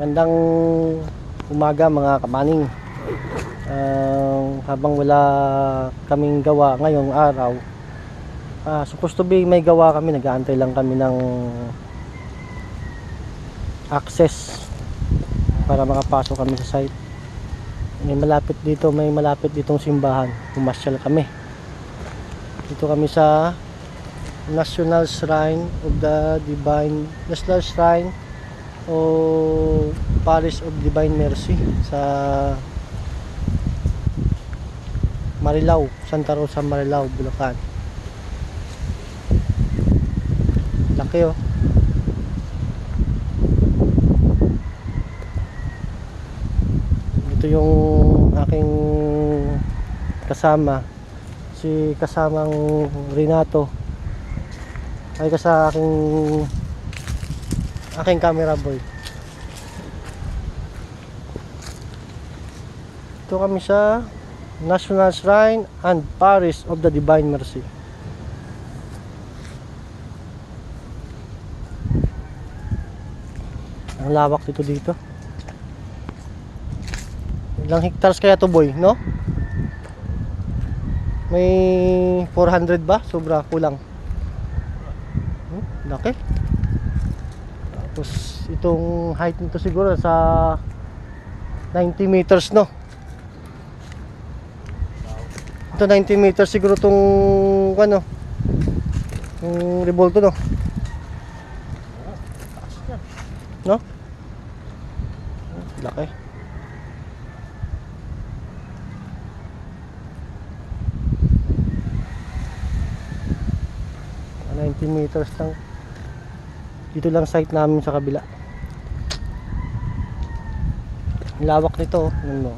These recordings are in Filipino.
Magandang umaga mga kamaning. Habang wala kaming gawa ngayong araw, supposed to be may gawa kami, nag-aantay lang kami ng access para makapasok kami sa site. May malapit ditong simbahan. Pumasyal kami. Dito kami sa National Shrine o Parish of Divine Mercy sa Marilao, Santa Rosa, Marilao, Bulacan. Laki oh. Ito yung aking kasama, si kasamang Renato, ay sa aking camera boy. Ito kami sa National Shrine and Parish of the Divine Mercy. Ang lawak dito. Ilang hectares kaya to boy, no? May 400 ba? Sobra, kulang. Laki. Tapos itong height nito siguro sa 90 meters, no? Ito 90 meters siguro tong ano, yung revolto, no? No? Laki. Ah, 90 meters lang. Dito lang site namin sa kabila. Ang lawak nito, ano.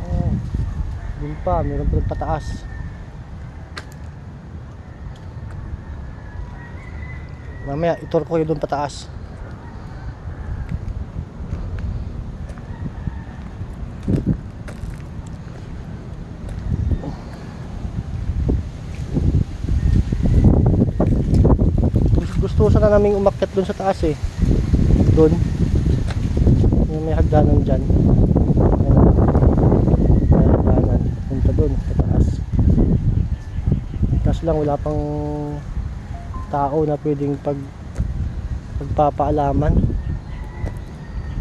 Oh, dun pa, meron pa pataas. Mamaya, itur ko yun dun pataas. Gusto sana naming umakyat dun sa taas eh. Dun. May hagdanan dyan. May hagdanan. Punta dun sa taas. Kaso lang wala pang tao na pwedeng pagpapaalaman.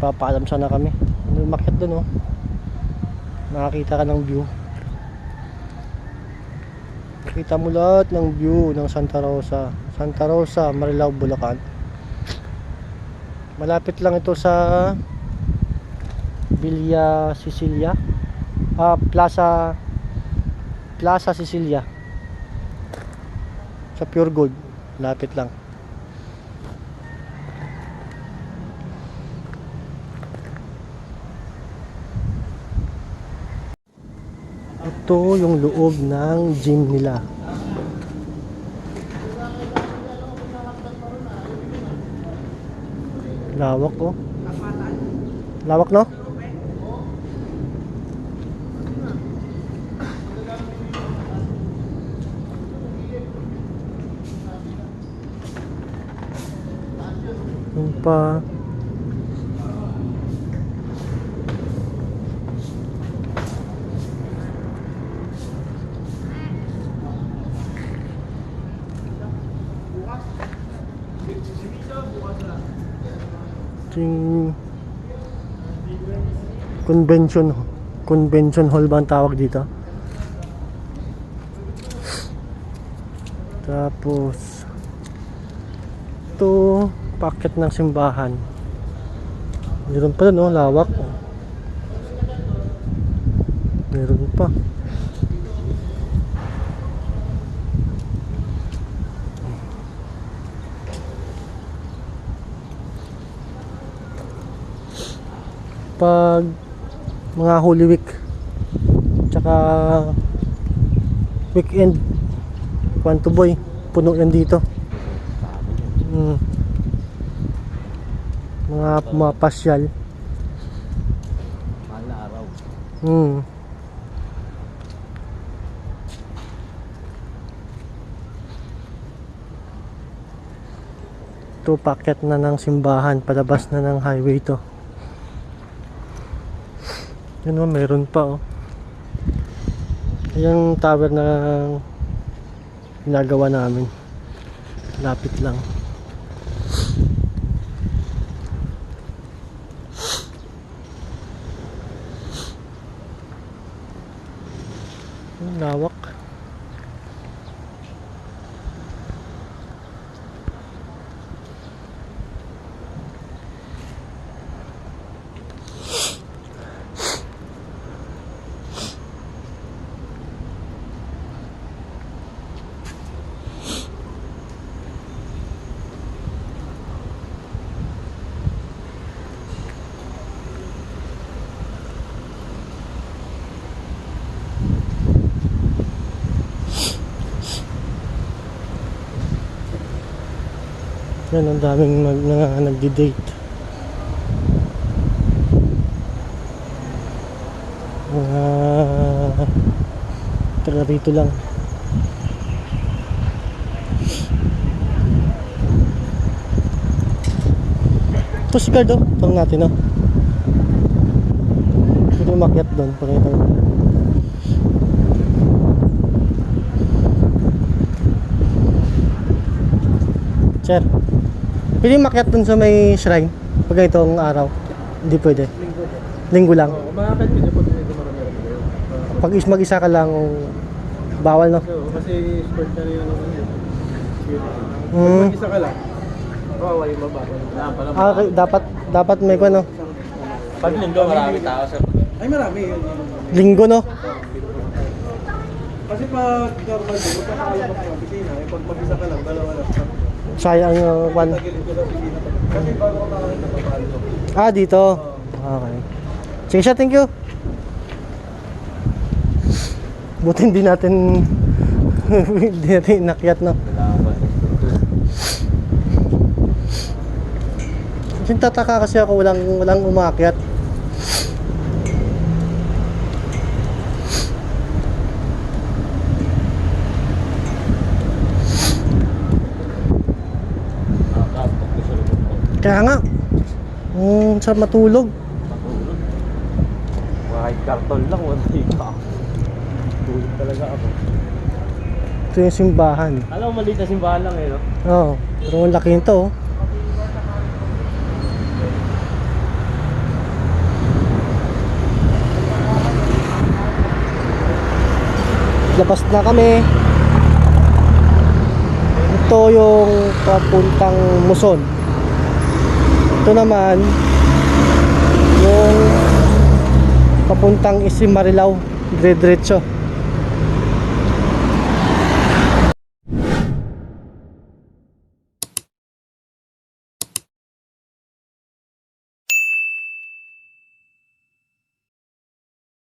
Papaalam sana kami. Umakyat dun oh. Makakita ka ng view. Kita mo lahat ng view ng Santa Rosa, Marilao, Bulacan. Malapit lang ito sa Villa Cecilia, Plaza Cecilia, sa Pure Gold. Malapit lang. Ito yung loob ng gym nila. Lawak oh. Lawak no? Yung pa yung convention hall ba ang tawag dito? Tapos ito packet ng simbahan. Meron pa no, lawak. Meron pa. Pag mga Holy Week tsaka weekend, kwanto boy, puno yan dito. Mga pumapasyal. Mahal na araw. to packet na ng simbahan, palabas na ng highway to. Yun o, meron pa oh. Yung tower na ginagawa namin, lapit lang. Lawak. Yan, ang daming nagdi-date. Taga rito lang. Ito si Card oh. Tawag natin oh. Pwede umakyat doon. Pakita mo. Sir, pwede makyat dun sa may shrine pag itong araw? Hindi pwede. Linggo lang. Oo, makakit ka pag medyo marami-rami. Pag mag-isa ka lang, bawal no? Kasi sport na rin yung security. Mm. Pag mag-isa ka lang, bawal yung baba. Okay, dapat may ano. Pag linggo, marami tao sir. Ay, marami yun. Linggo no? Kasi pag normal din, magkakaalam ka sa opisina. Pag mag-isa ka lang, dalawa lang. Sayang yung one. Tagilid ko sa opisina. Kasi bago ko nakakita sa palo. Ah, dito. Okay. Sige siya, thank you. Buti hindi natin inakyat no. Kasi tataka kasi ako walang umakyat. Kaya nga, sa matulog. Kahit karton lang, wala ka. Tulog talaga ako. Ito yung simbahan. Alam mo, maliit na simbahan lang eh, no? Oo, pero ang laki nito oh. Labas na kami. Ito yung papuntang Muson. Ito naman yung papuntang Marilao, dire-diretso.